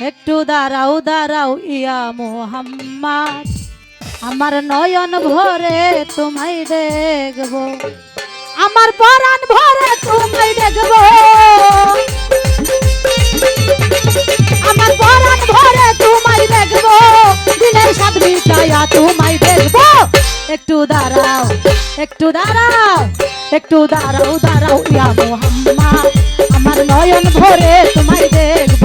একটু দাঁড়াও দাঁড়াও ইয়া মোহাম্মদ, আমার নয়ন ভরে তোমায় দেখব, আমার পরাণ ভরে তোমায় দেখব, আমার পরাণ ভরে তোমায় দেখব, দিনের সাত মিটাইয়া তোমায় দেখব। একটু দাঁড়াও একটু দাঁড়াও একটু দাঁড়াও দাঁড়াও ইয়া মোহাম্মদ, আমার নয়ন ভরে তোমায় দেখব।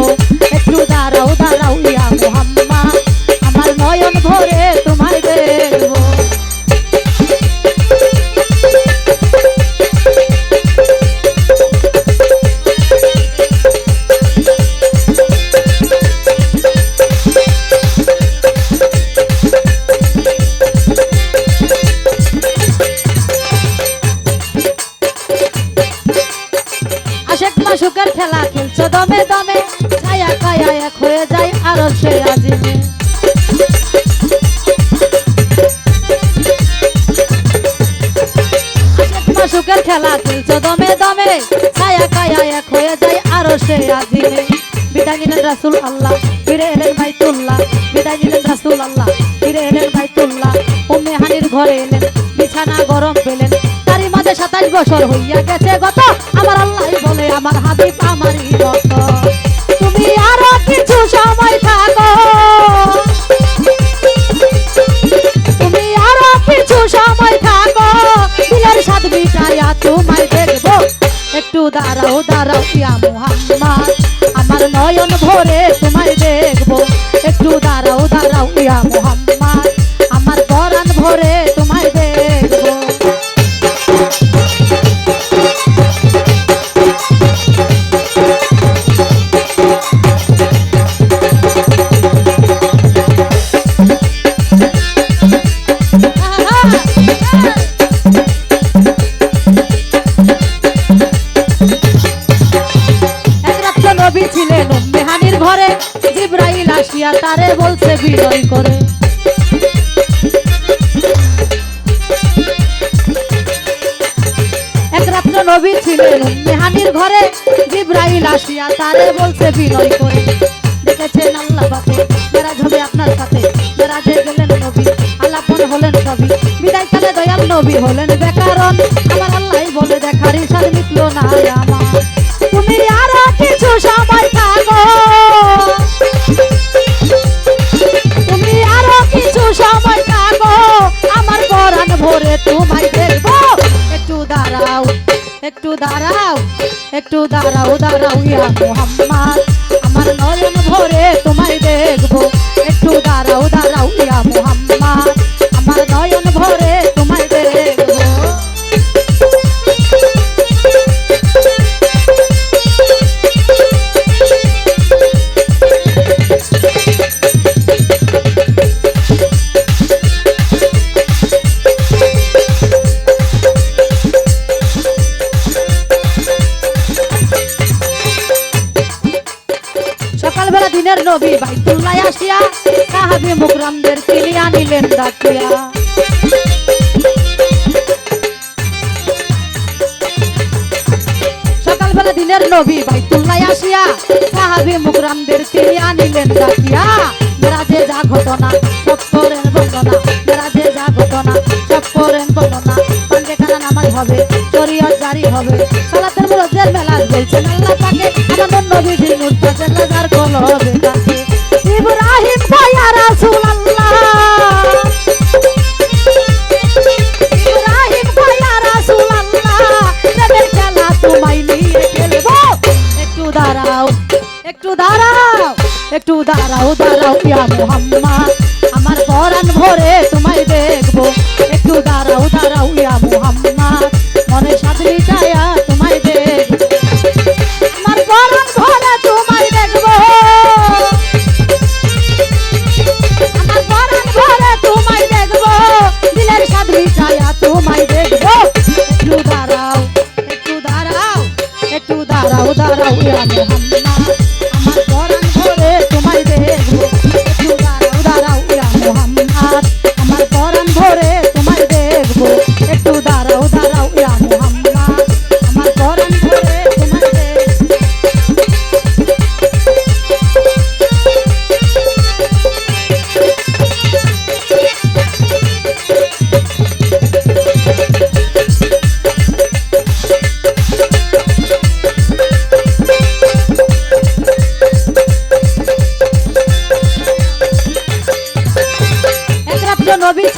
একটু দাঁড়াও দাঁড়াও ইয়া মোহাম্মদ, আমার নয়ন ভরে তোমায় দেখব। সুখের খেলা খেলছো দমে দমে, ছায়া কায়া এক হয়ে যায় আরো সে আজিমে। সুখের খেলা খেলছো দমে দমে, ছায়া কায়া এক হয়ে যায় আরো সে আজিমে। বিদায় নিলেন রাসূল আল্লাহ, ফিরে এলেন বাইতুল্লাহ, বিদায় নিলেন রাসূল আল্লাহ, ফিরে এলেন বাইতুল্লাহ। উম্মে হানির ঘরে এলেন, বিছানা গরম পেলেন, তারই মাঝে 27 বছর হইয়া গেছে গত। আমার আল্লাহ বলে আমার হাবিব আমারই মত, তুমি আরো কিছু সময় থাকো, তুমি আরো কিছু সময় থাকো, দিলের সাত মিটাইয়া তোমায় দেখব। একটু দাঁড়াও দাঁড়াও ইয়া মুহাম্মদ, আমার নয়ন ভরে তোমায় দেখব। একটু দাঁড়াও দাঁড়াও ইয়া মুহাম্মদ, আমার পরাণ ভরে তোমায় দেখব। নবী ছিলেন উম্মে হানির ঘরে, জিবরাইল আসিয়া তারে বলছে বিনয় করে। এক রাত্র নবী ছিলেন উম্মে হানির ঘরে, জিবরাইল আসিয়া তারে বলছে বিনয় করে। দেখেছেন আল্লাহ বাকে মেরাজ হবে আপনার সাথে, মেরাজে গেলেন নবী আলাপন হলেন সবই, বিদায়কালে দয়াল নবী হলেন বেকারণ। আমার আল্লাহ বলে দেখার ইশার মিটলো না আমার, তুমি আরো কিছু সময় থাকো, তুমি আরো কিছু সময় থাকো, আমার পরাণ ভরে তোমায় দেখব। একটু দাঁড়াও একটু দাঁড়াও একটু দাঁড়াও দাঁড়াও ইয়া মুহাম্মদ, আমার নয়ন ভরে তোমায় দেখব। একটু দাঁড়াও দাঁড়াও ইয়া মুহাম্মদ, আমার নয়ন ভরে তোমায় দেখব। সকালবেলা দিনের নবী বাইতুল্লাহ আসিয়া, সাহাবী মুকরামদের তিনি আনিলেন ডাকিয়া। সকালবেলা দিনের নবী বাইতুল্লাহ আসিয়া, সাহাবী মুকরামদের তিনি আনিলেন ডাকিয়া। মেরাজে যা ঘটনা সব করেন বর্ণনা, মেরাজে যা ঘটনা সব করেন বর্ণনা। পাঁচে কানা নামাজ হবে, শরীয়ত জারি হবে, সালাতের মুরজ্জের মেলাজ বলছেন আল্লাহ পাকে। আমাদের নবীজি নূর তাজাল্লা যার কলবে থাকে, ইব্রাহিম ভাইয়া রাসূলুল্লাহ, ইব্রাহিম ভাইয়া রাসূলুল্লাহ, প্রেমের খেলা তোমায় নিয়ে খেলবো। একটু দাঁড়াও একটু দাঁড়াও একটু দাঁড়াও দাঁড়াও ইয়া মুহাম্মদ, আমার পরাণ ভরে তোমায় দেখব। একটু দাঁড়াও দাঁড়াও ইয়া মুহাম্মদ, মনে সাত মিটাইয়া তোমায় দেখব, আমার পরাণ ভরে তোমায় দেখব, আমার পরাণ ভরে তোমায় দেখব, দিলের সাত মিটাইয়া তোমায় দেখব। একটু দাঁড়াও একটু দাঁড়াও একটু দাঁড়াও দাঁড়াও ইয়া মুহাম্মদ, আমার পরাণ ভরে তোমায় দেখব। একটু দাঁড়াও দাঁড়াও ইয়া মুহাম্মদ, আমার পরাণ ভরে তোমায় দেখব। একটু দাঁড়াও দাঁড়াও ইয়া মুহাম্মদ, আমার পরাণ ভরে তোমায় দেখব।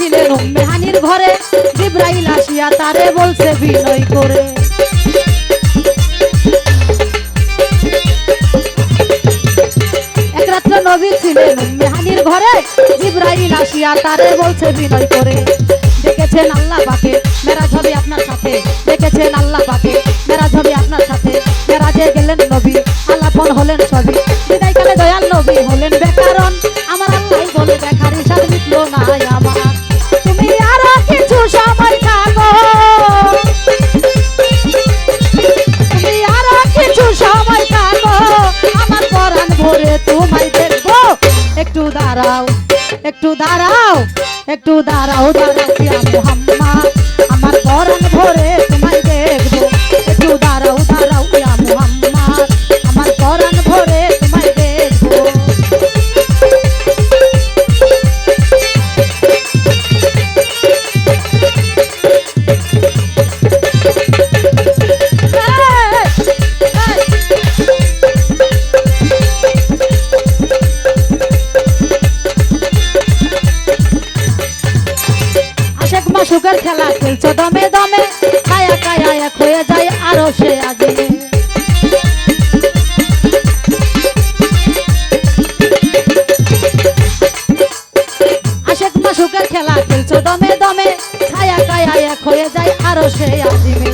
ছিলেন উম্মে হানির ঘরে, জিবরাইল আসিয়া তারে বলছে বিনয় করে। এক রাত্র নবী ছিলেন উম্মে হানির ঘরে, জিবরাইল আসিয়া তারে বলছে বিনয় করে। দেখেছেন আল্লাহ পাকে মেরাজ হবে আপনার সাথে, দেখেছেন আল্লাহ পাকে মেরাজ হবে আপনার সাথে। মেরাজে গেলেন নবী, আলাপন হলেন সবই, বিদায়কালে দয়াল নবী হলেন বেকারণ। আমার আল্লাহ বলে দেখার হিসাব মিটল না আমার, তুমি আরো কিছু সময় থাকো, তুমি আরো কিছু সময় থাকো, আমার পরাণ ভরে তোমায় দেখবো। একটু দাঁড়াও, একটু দাঁড়াও, একটু দাঁড়াও, দাঁড়াও ইয়া মুহাম্মদ, আমার পরাণ ভরে তোমায় দেখবো। একটু দাঁড়াও, দাঁড়াও ইয়া মুহাম্মদ, আমার পরাণ ভরে তোমায় দেখবো। সুখের খেলা খেলছো দমে দমে, কায়া কায়া এক হয়ে যায় আরো সে আগে। আশেক মা সুখের খেলা খেলছো দমে দমে, ছায়া কায়া এক হয়ে যায় আরো সে আজিমে।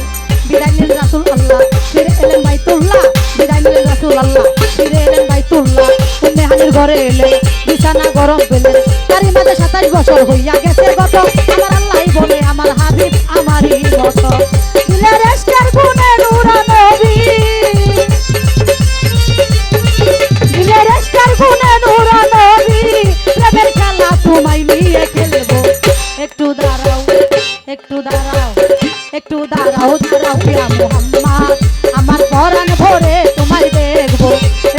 বিদায় নিলেন রাসূল আল্লাহ, ফিরে এলেন বাইতুল্লাহ, বিদায় নিলেন রাসূল আল্লাহ, ফিরে এলেন বাইতুল্লাহ। উম্মে হানির ঘরে এলেন, বিছানা গরম পেলেন, তারই মাঝে 27 বছর হইয়া গেছে গত। আমার আল্লাহ বলে আমার হাবিব আমারই মতো, দিলের এশকের গুণে নূরা নবী, দিলের এশকের গুণে নূরা নবী, প্রেমের খেলা তোমায় নিয়ে খেলবো। একটু দাঁড়াও, একটু দাঁড়াও, একটু দাঁড়াও, দাঁড়াও ইয়া মুহাম্মদ, আমার পরাণ ভরে তোমায় দেখবো।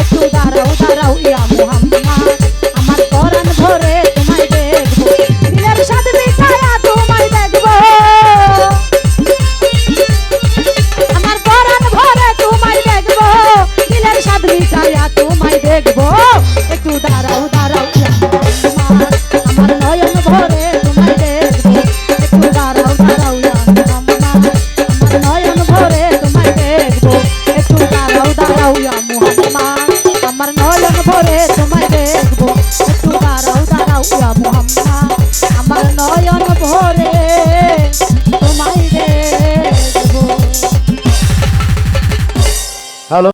একটু দাঁড়াও, দাঁড়াও ইয়া মুহাম্মদ, আমার পরাণ ভরে তোমায় দেখবো। দিলের সাথে দেখবো। একটু দাঁড়াও, দাঁড়াও ইয়া মুহাম্মদ, আমার নয়ন ভরে তোমায় দেখবো। একটু দাঁড়াও, দাঁড়াও ইয়া মুহাম্মদ, আমার নয়ন ভরে তোমায় দেখবো। একটু দাঁড়াও, দাঁড়াও ইয়া মুহাম্মদ, আমার নয়ন ভরে তোমায় দেখবো। একটু দাঁড়াও, দাঁড়াও ইয়া মুহাম্মদ, আমার নয়ন ভরে তোমায় দেখবো। হ্যালো।